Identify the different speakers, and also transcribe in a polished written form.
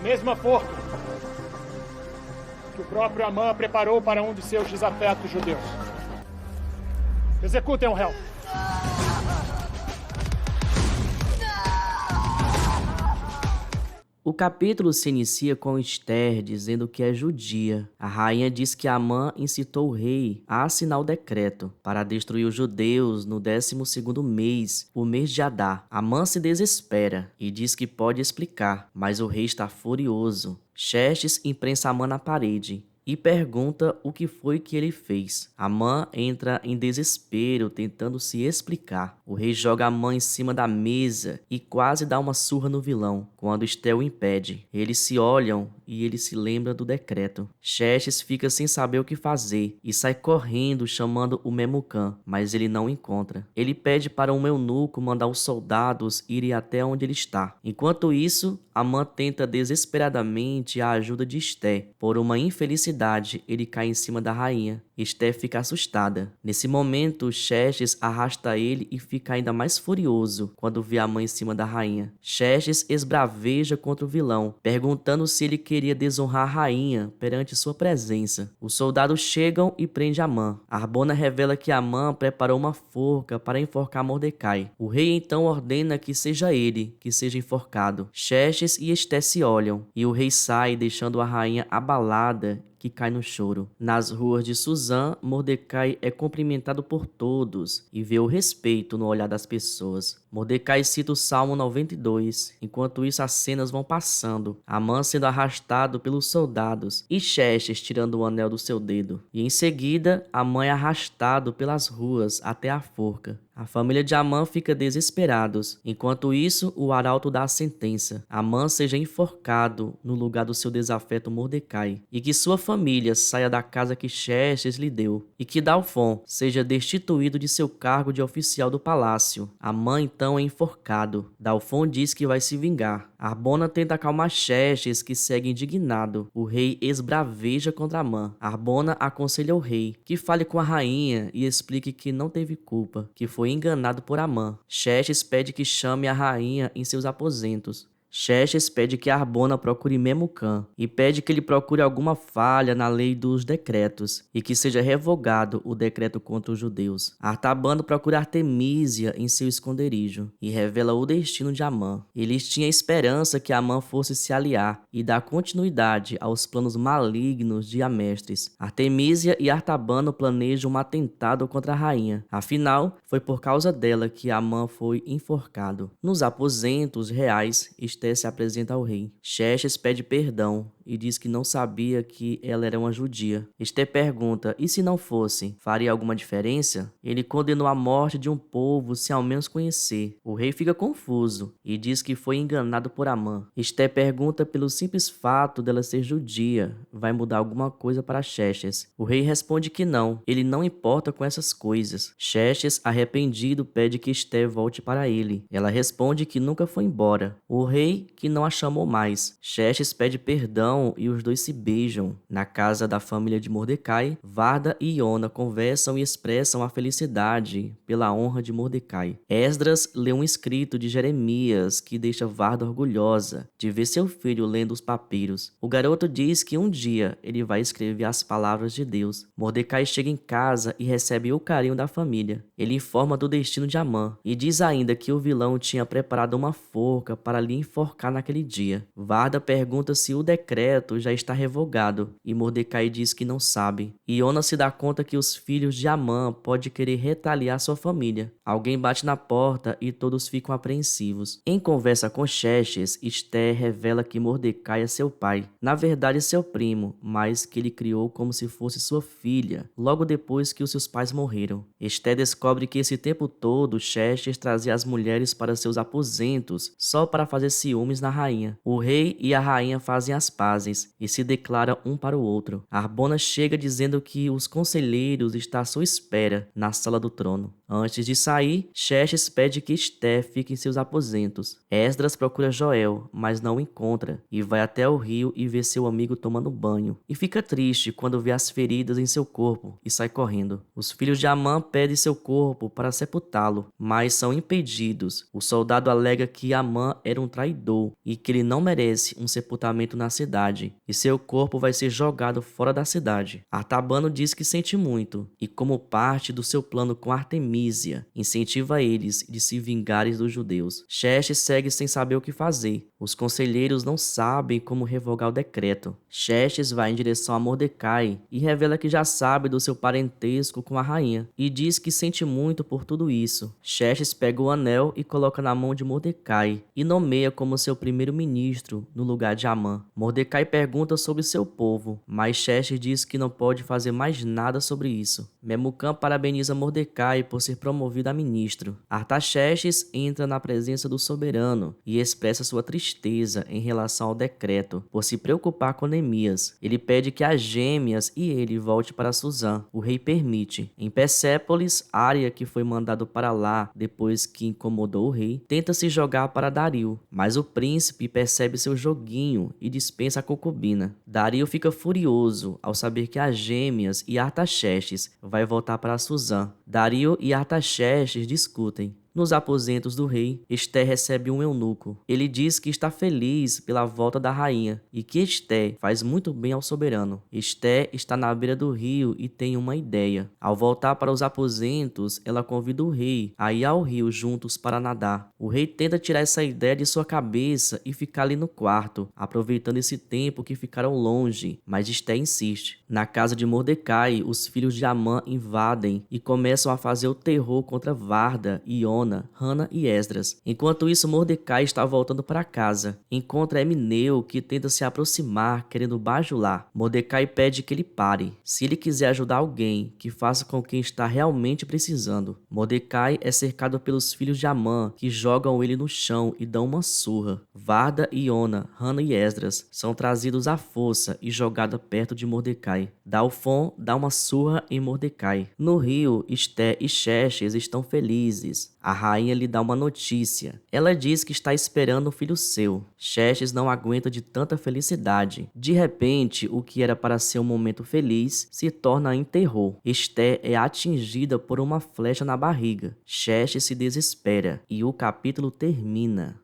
Speaker 1: mesma forca que o próprio Amã preparou para um de seus desafetos judeus. Executem o réu.
Speaker 2: O capítulo se inicia com Esther dizendo que é judia. A rainha diz que Amã incitou o rei a assinar o decreto para destruir os judeus no 12º mês, o mês de Adar. Amã se desespera e diz que pode explicar, mas o rei está furioso. Xerxes imprensa Amã na parede e pergunta o que foi que ele fez. Amã entra em desespero, tentando se explicar. O rei joga Amã em cima da mesa e quase dá uma surra no vilão, quando Esther o impede. Eles se olham e ele se lembra do decreto. Xerxes fica sem saber o que fazer e sai correndo chamando o Memucã, mas ele não encontra. Ele pede para um eunuco mandar os soldados irem até onde ele está. Enquanto isso, Amã tenta desesperadamente a ajuda de Esther. Por uma infelicidade, ele cai em cima da rainha. Esther fica assustada. Nesse momento, Xerxes arrasta ele e fica ainda mais furioso quando vê Amã em cima da rainha. Xerxes esbraveja contra o vilão, perguntando se ele queria desonrar a rainha perante sua presença. Os soldados chegam e prendem Amã. Harbona revela que Amã preparou uma forca para enforcar Mordecai. O rei então ordena que seja ele que seja enforcado. Xerxes e Esther se olham, e o rei sai deixando a rainha abalada, que cai no choro. Nas ruas de Suzã, Mordecai é cumprimentado por todos e vê o respeito no olhar das pessoas. Mordecai cita o Salmo 92. Enquanto isso, as cenas vão passando. Amã sendo arrastado pelos soldados e Xerxes tirando o anel do seu dedo. E em seguida, Amã é arrastado pelas ruas até a forca. A família de Amã fica desesperados. Enquanto isso, o arauto dá a sentença. Amã seja enforcado no lugar do seu desafeto Mordecai, e que sua família saia da casa que Xerxes lhe deu, e que Dalfon seja destituído de seu cargo de oficial do palácio. Amã então é enforcado. Dalfon diz que vai se vingar. Harbona tenta acalmar Xerxes, que segue indignado. O rei esbraveja contra Amã. Harbona aconselha o rei que fale com a rainha e explique que não teve culpa, que foi enganado por Amã. Xerxes pede que chame a rainha em seus aposentos. Xerxes pede que Harbona procure Memucã e pede que ele procure alguma falha na lei dos decretos e que seja revogado o decreto contra os judeus. Artabano procura Artemísia em seu esconderijo e revela o destino de Amã. Eles tinham esperança que Amã fosse se aliar e dar continuidade aos planos malignos de Amestres. Artemísia e Artabano planejam um atentado contra a rainha. Afinal, foi por causa dela que Amã foi enforcado. Nos aposentos reais, Esther se apresenta ao rei. Xerxes pede perdão e diz que não sabia que ela era uma judia. Esther pergunta, e se não fosse, faria alguma diferença? Ele condenou a morte de um povo sem ao menos conhecer. O rei fica confuso e diz que foi enganado por Amã. Esther pergunta pelo simples fato dela ser judia, vai mudar alguma coisa para Xerxes. O rei responde que não, ele não importa com essas coisas. Xerxes, arrependido, pede que Esther volte para ele. Ela responde que nunca foi embora. O rei que não a chamou mais. Xerxes pede perdão e os dois se beijam. Na casa da família de Mordecai, Varda e Iona conversam e expressam a felicidade pela honra de Mordecai. Esdras lê um escrito de Jeremias que deixa Varda orgulhosa de ver seu filho lendo os papiros. O garoto diz que um dia ele vai escrever as palavras de Deus. Mordecai chega em casa e recebe o carinho da família. Ele informa do destino de Amã e diz ainda que o vilão tinha preparado uma forca para lhe enforcar naquele dia. Varda pergunta se o decreto já está revogado e Mordecai diz que não sabe. Iona se dá conta que os filhos de Amã podem querer retaliar sua família. Alguém bate na porta e todos ficam apreensivos. Em conversa com Xerxes, Esther revela que Mordecai é seu pai. Na verdade, seu primo, mas que ele criou como se fosse sua filha, logo depois que os seus pais morreram. Esther descobre que esse tempo todo Xerxes trazia as mulheres para seus aposentos só para fazer ciúmes na rainha. O rei e a rainha fazem as pazes. fazem e se declaram um para o outro. Harbona chega dizendo que os conselheiros estão à sua espera na sala do trono. Antes de sair, Xerxes pede que Esté fique em seus aposentos. Esdras procura Joel, mas não o encontra, e vai até o rio e vê seu amigo tomando banho. E fica triste quando vê as feridas em seu corpo e sai correndo. Os filhos de Amã pedem seu corpo para sepultá-lo, mas são impedidos. O soldado alega que Amã era um traidor e que ele não merece um sepultamento na cidade, e seu corpo vai ser jogado fora da cidade. Artabano diz que sente muito, e como parte do seu plano com Artemísia, incentiva eles de se vingarem dos judeus. Xerxes segue sem saber o que fazer. Os conselheiros não sabem como revogar o decreto. Xerxes vai em direção a Mordecai e revela que já sabe do seu parentesco com a rainha, e diz que sente muito por tudo isso. Xerxes pega o anel e coloca na mão de Mordecai, e nomeia como seu primeiro-ministro no lugar de Amã. Mordecai pergunta sobre seu povo, mas Xerxes diz que não pode fazer mais nada sobre isso. Memucã parabeniza Mordecai por ser promovido a ministro. Artaxerxes entra na presença do soberano e expressa sua tristeza em relação ao decreto por se preocupar com Neemias. Ele pede que as gêmeas e ele volte para Suzã. O rei permite. Em Persépolis, Ária, que foi mandado para lá depois que incomodou o rei, tenta se jogar para Dario, mas o príncipe percebe seu joguinho e dispensa a concubina. Dario fica furioso ao saber que as gêmeas e Artaxerxes vai voltar para Suzã. Dario e Artaxerxes discutem. Nos aposentos do rei, Esté recebe um eunuco. Ele diz que está feliz pela volta da rainha e que Esté faz muito bem ao soberano. Esté está na beira do rio e tem uma ideia. Ao voltar para os aposentos, ela convida o rei a ir ao rio juntos para nadar. O rei tenta tirar essa ideia de sua cabeça e ficar ali no quarto, aproveitando esse tempo que ficaram longe, mas Esté insiste. Na casa de Mordecai, os filhos de Amã invadem e começam a fazer o terror contra Varda e Ona, Hana e Esdras. Enquanto isso, Mordecai está voltando para casa. Encontra Emineu, que tenta se aproximar, querendo bajular. Mordecai pede que ele pare. Se ele quiser ajudar alguém, que faça com quem está realmente precisando. Mordecai é cercado pelos filhos de Amã, que jogam ele no chão e dão uma surra. Varda e Ona, Hana e Esdras são trazidos à força e jogados perto de Mordecai. Dalfon dá uma surra em Mordecai. No rio, Esté e Xerxes estão felizes. A rainha lhe dá uma notícia. Ela diz que está esperando um filho seu. Xerxes não aguenta de tanta felicidade. De repente, o que era para ser um momento feliz se torna em terror. Esté é atingida por uma flecha na barriga. Xerxes se desespera e o capítulo termina.